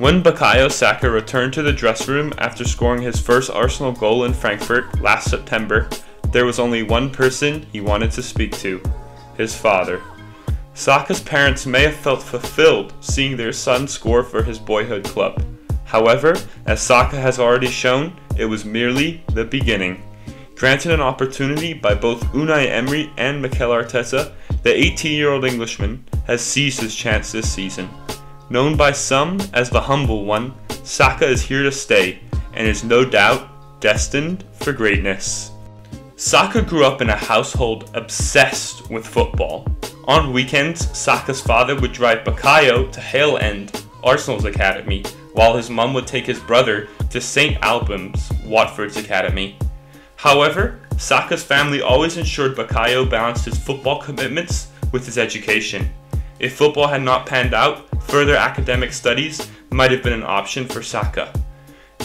When Bukayo Saka returned to the dressing room after scoring his first Arsenal goal in Frankfurt last September, there was only one person he wanted to speak to: his father. Saka's parents may have felt fulfilled seeing their son score for his boyhood club. However, as Saka has already shown, it was merely the beginning. Granted an opportunity by both Unai Emery and Mikel Arteta, the 18-year-old Englishman has seized his chance this season. Known by some as the humble one, Saka is here to stay and is no doubt destined for greatness. Saka grew up in a household obsessed with football. On weekends, Saka's father would drive Bukayo to Hale End, Arsenal's academy, while his mum would take his brother to St Albans, Watford's academy. However, Saka's family always ensured Bukayo balanced his football commitments with his education. If football had not panned out, further academic studies might have been an option for Saka.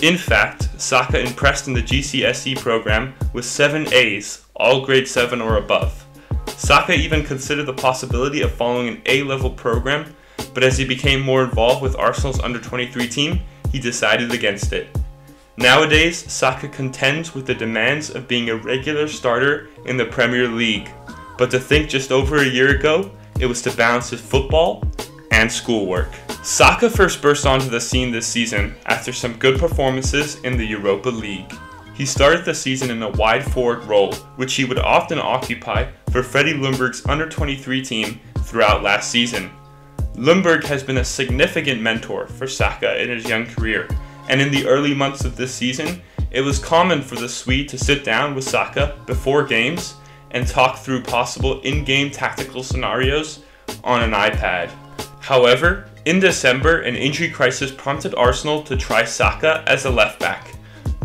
In fact, Saka impressed in the GCSE program with 7 A's, all grade 7 or above. Saka even considered the possibility of following an A-level program, but as he became more involved with Arsenal's under-23 team, he decided against it. Nowadays, Saka contends with the demands of being a regular starter in the Premier League, but to think just over a year ago, it was to balance his football and schoolwork. Saka first burst onto the scene this season after some good performances in the Europa League. He started the season in a wide forward role, which he would often occupy for Freddie Ljungberg's under-23 team throughout last season. Ljungberg has been a significant mentor for Saka in his young career, and in the early months of this season, it was common for the Swede to sit down with Saka before games and talk through possible in-game tactical scenarios on an iPad. However, in December, an injury crisis prompted Arsenal to try Saka as a left-back.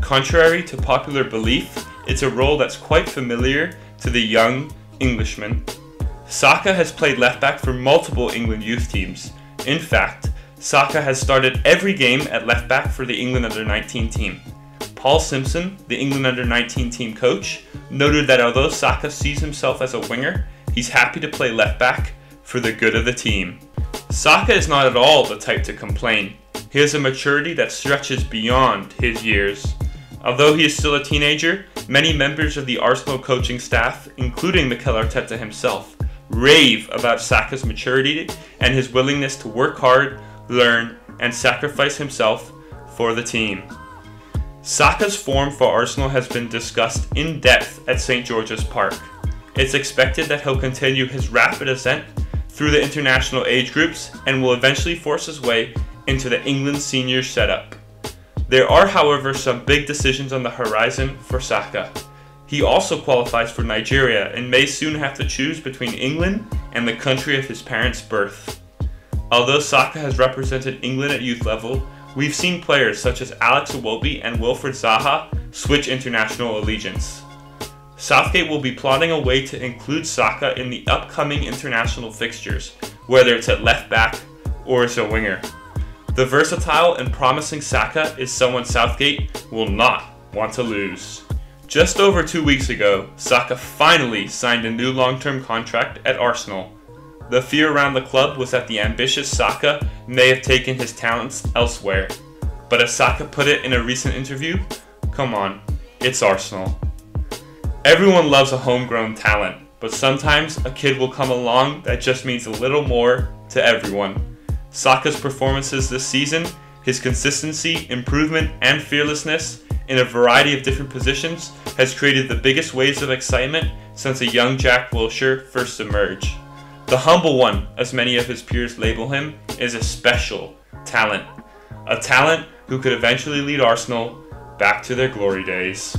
Contrary to popular belief, it's a role that's quite familiar to the young Englishman. Saka has played left-back for multiple England youth teams. In fact, Saka has started every game at left-back for the England under-19 team. Paul Simpson, the England under-19 team coach, noted that although Saka sees himself as a winger, he's happy to play left-back for the good of the team. Saka is not at all the type to complain. He has a maturity that stretches beyond his years. Although he is still a teenager, many members of the Arsenal coaching staff, including Mikel Arteta himself, rave about Saka's maturity and his willingness to work hard, learn, and sacrifice himself for the team. Saka's form for Arsenal has been discussed in depth at St George's Park. It's expected that he'll continue his rapid ascent through the international age groups and will eventually force his way into the England senior setup. There are, however, some big decisions on the horizon for Saka. He also qualifies for Nigeria and may soon have to choose between England and the country of his parents' birth. Although Saka has represented England at youth level, we've seen players such as Alex Iwobi and Wilfried Zaha switch international allegiance. Southgate will be plotting a way to include Saka in the upcoming international fixtures, whether it's at left back or as a winger. The versatile and promising Saka is someone Southgate will not want to lose. Just over 2 weeks ago, Saka finally signed a new long-term contract at Arsenal. The fear around the club was that the ambitious Saka may have taken his talents elsewhere. But as Saka put it in a recent interview, come on, it's Arsenal. Everyone loves a homegrown talent, but sometimes a kid will come along that just means a little more to everyone. Saka's performances this season, his consistency, improvement, and fearlessness in a variety of different positions has created the biggest waves of excitement since a young Jack Wilshere first emerged. The humble one, as many of his peers label him, is a special talent. A talent who could eventually lead Arsenal back to their glory days.